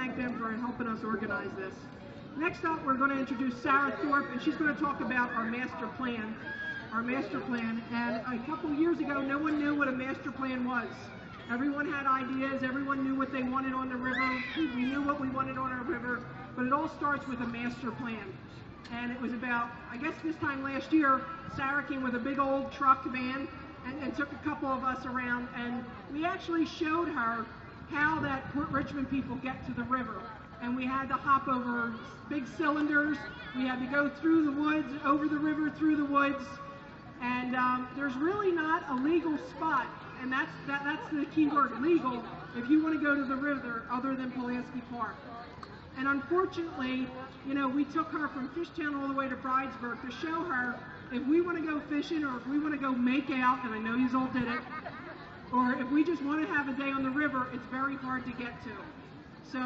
thank them for helping us organize this. Next up, we're going to introduce Sarah Thorpe, and she's going to talk about our master plan. And a couple years ago, no one knew what a master plan was. Everyone had ideas, everyone knew what they wanted on the river, we knew what we wanted on our river, but it all starts with a master plan. And it was about, I guess this time last year, Sarah came with a big old truck van and took a couple of us around, and we actually showed her how that Port Richmond people get to the river. And we had to hop over big cylinders, we had to go through the woods, over the river, through the woods, and there's really not a legal spot, and that's the key word, legal, if you want to go to the river other than Pulaski Park. And unfortunately, you know, we took her from Fishtown all the way to Bridesburg to show her if we want to go fishing or if we want to go make out, and I know you all did it, or if we just want to have a day on the river, it's very hard to get to. So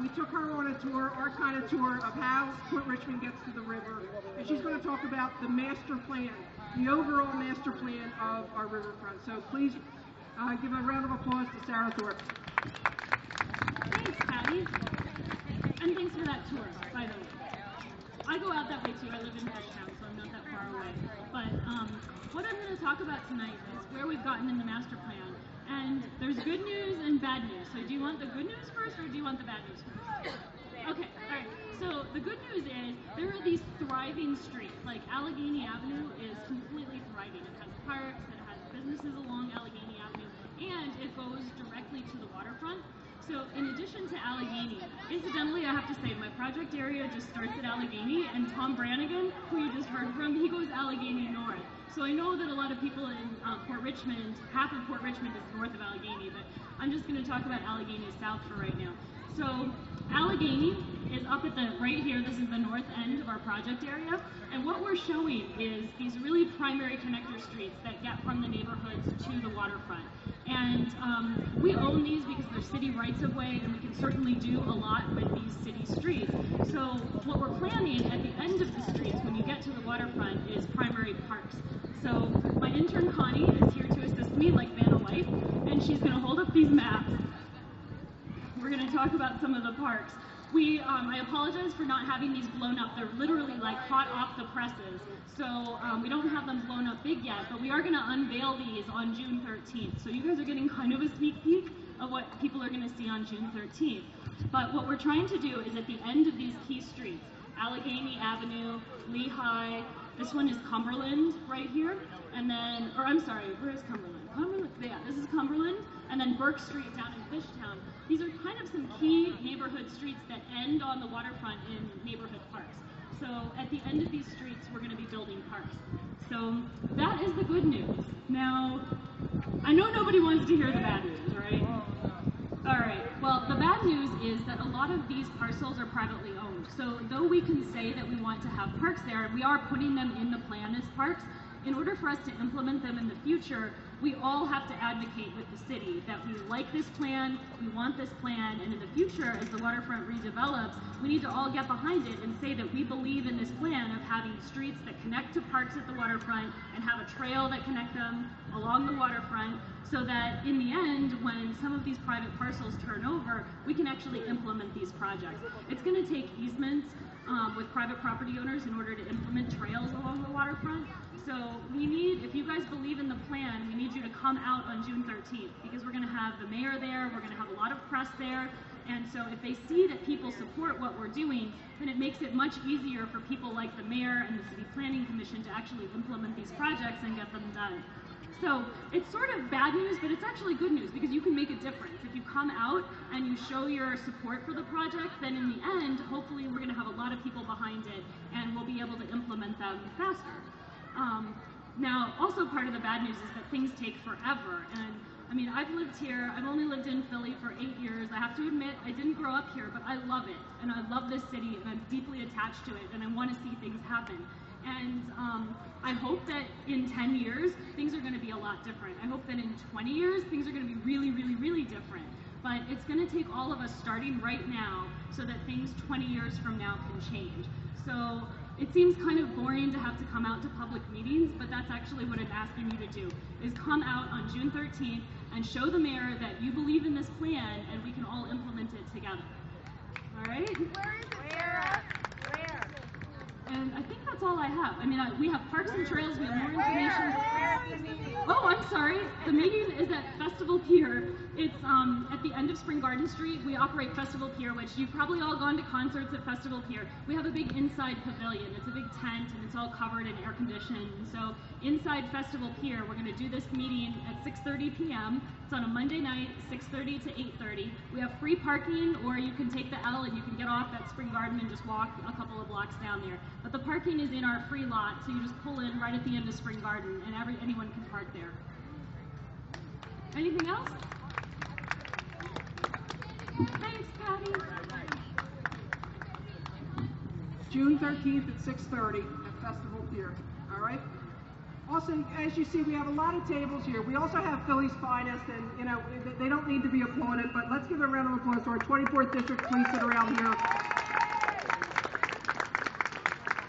we took her on a tour, our kind of tour of how Port Richmond gets to the river, and she's going to talk about the master plan, the overall master plan of our riverfront. So please give a round of applause to Sarah Thorpe. Thanks, Patty. And thanks for that tour, by the way. I go out that way too. I live in Fishtown, so I'm not that far away. But what I'm going to talk about tonight is where we've gotten in the master plan. And there's good news and bad news. So do you want the good news first, or do you want the bad news first? Okay, all right. So the good news is there are these thriving streets. Like Allegheny Avenue is completely thriving. It has parks, it has businesses along Allegheny Avenue, and it goes directly to the waterfront. So in addition to Allegheny, incidentally, I have to say, my project area just starts at Allegheny, and Tom Brannigan, who you just heard from, he goes Allegheny North. So I know that a lot of people in Port Richmond, half of Port Richmond is north of Allegheny, but I'm just going to talk about Allegheny South for right now. So Allegheny is up at the, right here, this is the north end of our project area, and what we're showing is these really primary connector streets that get from the neighborhoods to the waterfront. And we own these because they're city rights-of-way, and we can certainly do a lot with these city streets. So what we're planning at the end of the streets, when you get to the waterfront, is primary parks. So my intern Connie is here to assist me, like Vanna White, and she's going to hold up these maps. We're going to talk about some of the parks. I apologize for not having these blown up. They're literally like hot off the presses. So we don't have them blown up big yet, but we are going to unveil these on June 13th. So you guys are getting kind of a sneak peek of what people are going to see on June 13th. But what we're trying to do is at the end of these key streets, Allegheny Avenue, Lehigh, this one is Cumberland right here, and then, or I'm sorry, where is Cumberland? Yeah, this is Cumberland, and then Burke Street down in Fishtown. These are kind of some key neighborhood streets that end on the waterfront in neighborhood parks. So at the end of these streets, we're going to be building parks. So that is the good news. Now, I know nobody wants to hear the bad news, right? All right, well, the bad news is that a lot of these parcels are privately owned. So though we can say that we want to have parks there, and we are putting them in the plan as parks, in order for us to implement them in the future, we all have to advocate with the city that we like this plan, we want this plan, and in the future, as the waterfront redevelops, we need to all get behind it and say that we believe in this plan of having streets that connect to parks at the waterfront and have a trail that connect them along the waterfront, so that in the end, when some of these private parcels turn over, we can actually implement these projects. It's going to take easements with private property owners in order to implement trails along the waterfront. So we need, if you guys believe in the plan, we need you to come out on June 13th, because we're going to have the mayor there, we're going to have a lot of press there, and so if they see that people support what we're doing, then it makes it much easier for people like the mayor and the city planning commission to actually implement these projects and get them done. So it's sort of bad news, but it's actually good news, because you can make a difference. If you come out and you show your support for the project, then in the end, hopefully we're going to have a lot of people behind it, and we'll be able to implement them faster. Now, also part of the bad news is that things take forever, and I mean, I've lived here, I've only lived in Philly for 8 years. I have to admit, I didn't grow up here, but I love it, and I love this city, and I'm deeply attached to it, and I want to see things happen. And I hope that in 10 years, things are going to be a lot different. I hope that in 20 years, things are going to be really, really, really different. But it's going to take all of us starting right now so that things 20 years from now can change. So it seems kind of boring to have to come out to public meetings, but that's actually what I'm asking you to do, is come out on June 13th and show the mayor that you believe in this plan and we can all implement it together. right? Where? And I think that's all I have. I mean, we have parks and trails, we have more information. Oh, I'm sorry. The meeting is at Festival Pier. It's at the end of Spring Garden Street. We operate Festival Pier, which you've probably all gone to concerts at Festival Pier. We have a big inside pavilion. It's a big tent, and it's all covered in air conditioning. So inside Festival Pier, we're going to do this meeting at 6:30 p.m. It's on a Monday night, 6:30 to 8:30. We have free parking, or you can take the L and you can get off at Spring Garden and just walk a couple of blocks down there. But the parking is in our free lot, so you just pull in right at the end of Spring Garden, and anyone can park there. Anything else? Thanks, Patty. June 13th at 6:30 at Festival Pier. All right. Also, as you see, we have a lot of tables here. We also have Philly's finest, and you know they don't need to be applauded, but let's give a round of applause to our 24th District Police that are out here.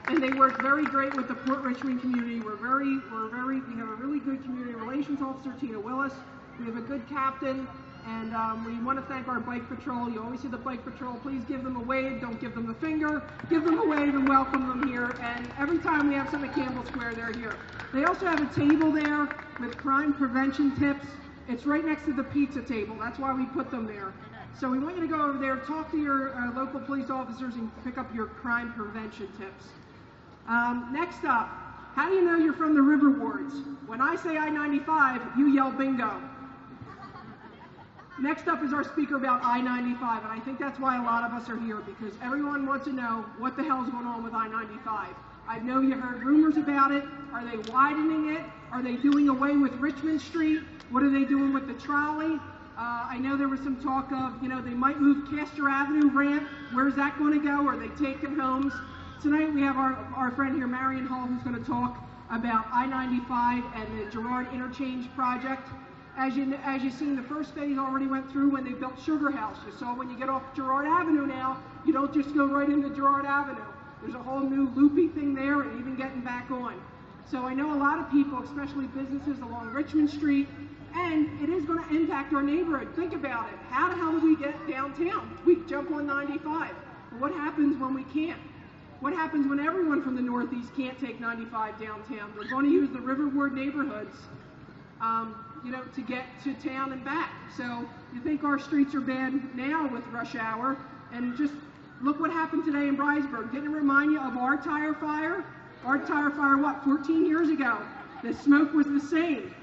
And they work very great with the Port Richmond community. We have a really good community relations officer, Tina Willis. We have a good captain, and we want to thank our bike patrol. You always see the bike patrol. Please give them a wave. Don't give them the finger. Give them a wave and welcome them here. And every time we have some at Campbell Square, they're here. They also have a table there with crime prevention tips. It's right next to the pizza table. That's why we put them there. So we want you to go over there, talk to your local police officers, and pick up your crime prevention tips. Next up, how do you know you're from the River Wards? When I say I-95, you yell bingo. Next up is our speaker about I-95, and I think that's why a lot of us are here, because everyone wants to know what the hell's going on with I-95. I know you heard rumors about it. Are they widening it? Are they doing away with Richmond Street? What are they doing with the trolley? I know there was some talk of, you know, they might move Castor Avenue ramp. Where's that going to go? Are they taking homes? Tonight we have our friend here, Marion Hall, who's going to talk about I-95 and the Girard Interchange project. As you've seen, the first phase already went through when they built Sugar House. You saw when you get off Girard Avenue now, you don't just go right into Girard Avenue. There's a whole new loopy thing there and even getting back on. So I know a lot of people, especially businesses along Richmond Street, and it is going to impact our neighborhood. Think about it. How the hell do we get downtown? We jump on 95. But what happens when we can't? What happens when everyone from the Northeast can't take 95 downtown? We're going to use the River Ward neighborhoods, you know, to get to town and back. So you think our streets are bad now with rush hour, and just look what happened today in Brysburg. Didn't it remind you of our tire fire? Our tire fire, what, 14 years ago? The smoke was the same.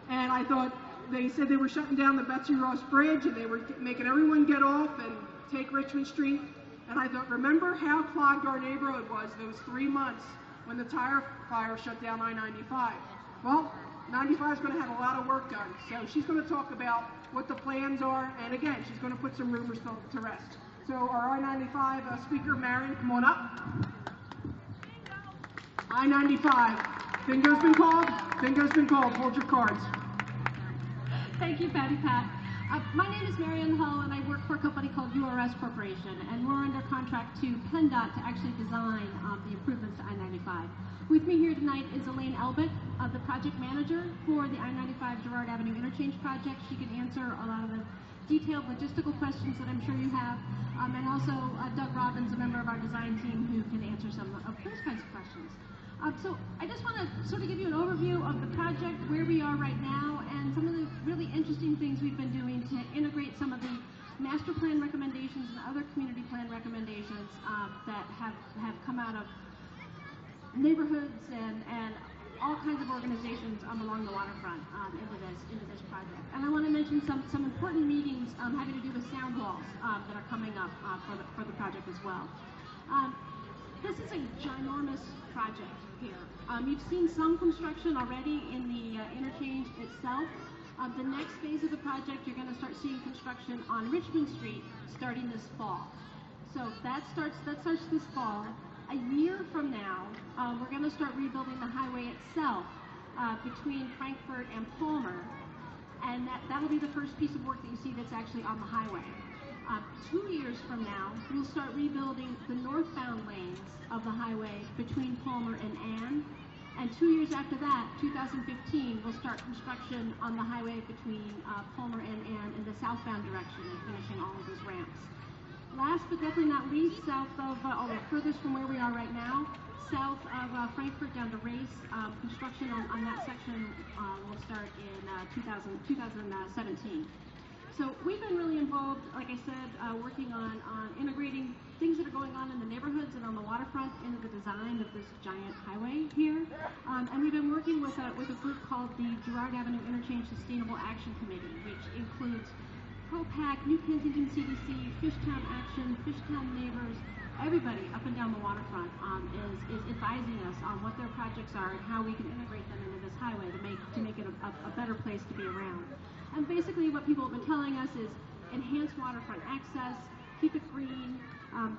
And I thought, they said they were shutting down the Betsy Ross Bridge, and they were making everyone get off and take Richmond Street. And I thought, remember how clogged our neighborhood was those 3 months when the tire fire shut down I-95? Well, 95 is going to have a lot of work done. So she's going to talk about what the plans are, and again, she's going to put some rumors to rest. So our I-95 speaker, Marion, come on up. I-95. Bingo's been called. Bingo's been called. Hold your cards. Thank you, Patty Pat. My name is Marion Hull, and I work for a company called URS Corporation, and we're under contract to PennDOT to actually design the improvements to I-95. With me here tonight is Elaine Elbick, the project manager for the I-95 Girard Avenue Interchange project. She can answer a lot of the detailed logistical questions that I'm sure you have, and also Doug Robbins, a member of our design team, who can answer some of those kinds of questions. So I just want to sort of give you an overview of the project, where we are right now, and some of the really interesting things we've been doing to integrate some of the master plan recommendations and other community plan recommendations that have come out of neighborhoods and all kinds of organizations along the waterfront into this project. And I want to mention some important meetings having to do with sound walls that are coming up for the project as well. This is a ginormous project here. You've seen some construction already in the interchange itself. The next phase of the project, you're going to start seeing construction on Richmond Street starting this fall. So that starts this fall. A year from now, we're going to start rebuilding the highway itself between Frankfurt and Palmer, and that'll be the first piece of work that you see that's actually on the highway. 2 years from now, we'll start rebuilding the northbound lanes of the highway between Palmer and Ann. And 2 years after that, 2015, we'll start construction on the highway between Palmer and Ann in the southbound direction and finishing all of those ramps. last but definitely not least, south of, although furthest from where we are right now, south of Frankfurt down to Race, construction on that section will start in 2017. So we've been really involved, like I said, working on integrating things that are going on in the neighborhoods and on the waterfront into the design of this giant highway here. And we've been working with a group called the Girard Avenue Interchange Sustainable Action Committee, which includes ProPac, New Kensington CDC, Fishtown Action, Fishtown Neighbors. Everybody up and down the waterfront is advising us on what their projects are and how we can integrate them into this highway to make it a better place to be around. And basically what people have been telling us is enhance waterfront access, keep it green,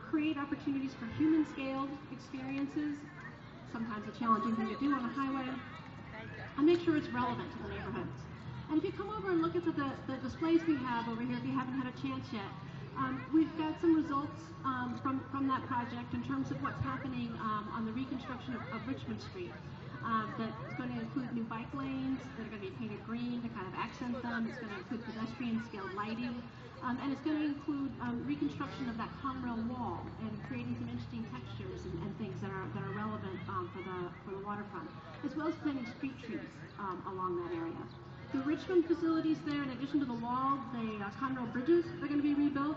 create opportunities for human-scaled experiences, sometimes a challenging thing to do on a highway, and make sure it's relevant to the neighborhoods. And if you come over and look at the displays we have over here, if you haven't had a chance yet, we've got some results from that project in terms of what's happening on the reconstruction of Richmond Street. That's going to include new bike lanes that are going to be painted green to kind of accent them. It's going to include pedestrian scaled lighting. And it's going to include reconstruction of that Conrail wall and creating some interesting textures and things that are relevant for the waterfront, as well as planting street trees along that area. The Richmond facilities there, in addition to the wall, the Conrail bridges are going to be rebuilt.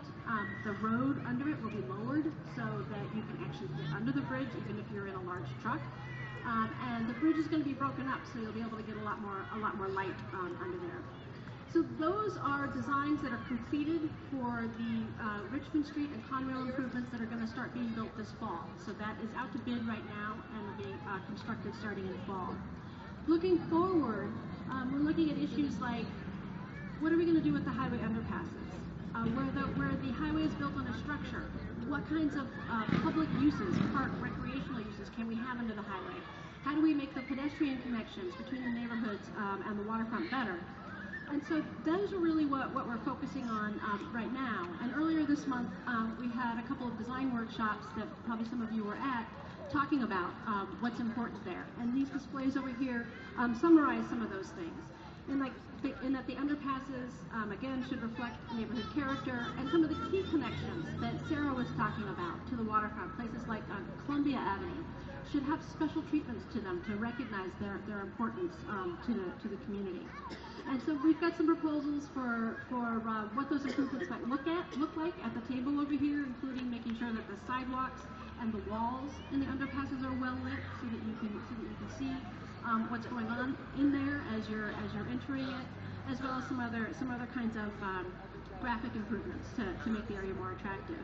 The road under it will be lowered so that you can actually get under the bridge even if you're in a large truck. And the bridge is going to be broken up, so you'll be able to get a lot more light under there. So those are designs that are completed for the Richmond Street and Conrail improvements that are going to start being built this fall. So that is out to bid right now and will be constructed starting in fall. Looking forward, we're looking at issues like, what are we going to do with the highway underpasses? Where the highway is built on a structure, what kinds of public uses, park, recreational uses can we have under the highway? How do we make the pedestrian connections between the neighborhoods and the waterfront better? And so those are really what we're focusing on right now. And earlier this month, we had a couple of design workshops that probably some of you were at, talking about what's important there. And these displays over here summarize some of those things. In that the underpasses, again, should reflect neighborhood character and some of the key connections that Sarah was talking about to the waterfront. Places like Columbia Avenue should have special treatments to them to recognize their importance to the community. And so we've got some proposals for what those improvements might look like at the table over here, including making sure that the sidewalks and the walls in the underpasses are well lit so that you can see what's going on in there as you're entering it, as well as some other kinds of graphic improvements to make the area more attractive.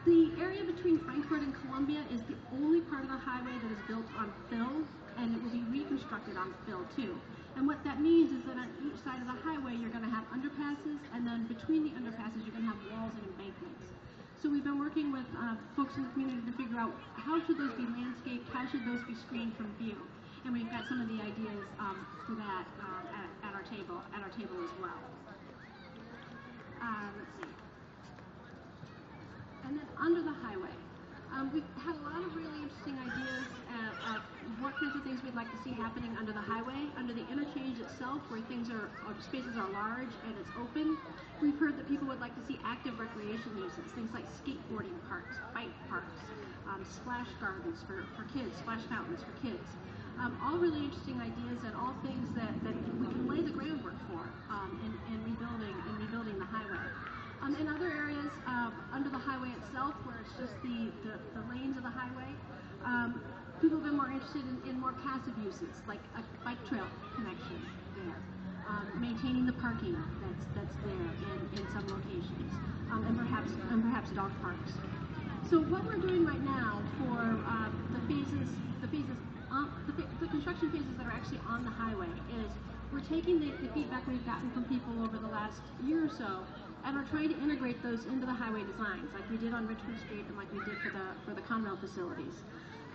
The area between Frankfurt and Columbia is the only part of the highway that is built on fill, and it will be reconstructed on fill too. And what that means is that on each side of the highway you're going to have underpasses, and then between the underpasses you're going to have walls and embankments. So we've been working with folks in the community to figure out how should those be landscaped, how should those be screened from view. And we've got some of the ideas for that at our table as well. Let's see. And then under the highway, we've had a lot of really interesting ideas of what kinds of things we'd like to see happening under the highway. Under the interchange itself, where spaces are large and it's open, we've heard that people would like to see active recreation uses, things like skateboarding parks, bike parks, splash gardens for kids, splash fountains for kids. All really interesting ideas and all things that we can lay the groundwork for in rebuilding the highway. In other areas under the highway itself, where it's just the lanes of the highway, people have been more interested in more passive uses, like a bike trail connection there, maintaining the parking that's there in some locations, and perhaps dog parks. So what we're doing right now for the construction phases that are actually on the highway is we're taking the feedback we've gotten from people over the last year or so, and we're trying to integrate those into the highway designs, like we did on Richmond Street and like we did for the Conrail facilities.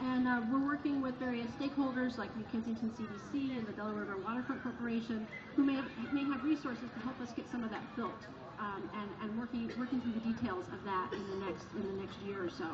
And we're working with various stakeholders like New Kensington CDC and the Delaware River Waterfront Corporation, who may have resources to help us get some of that built, and working through the details of that in the next year or so.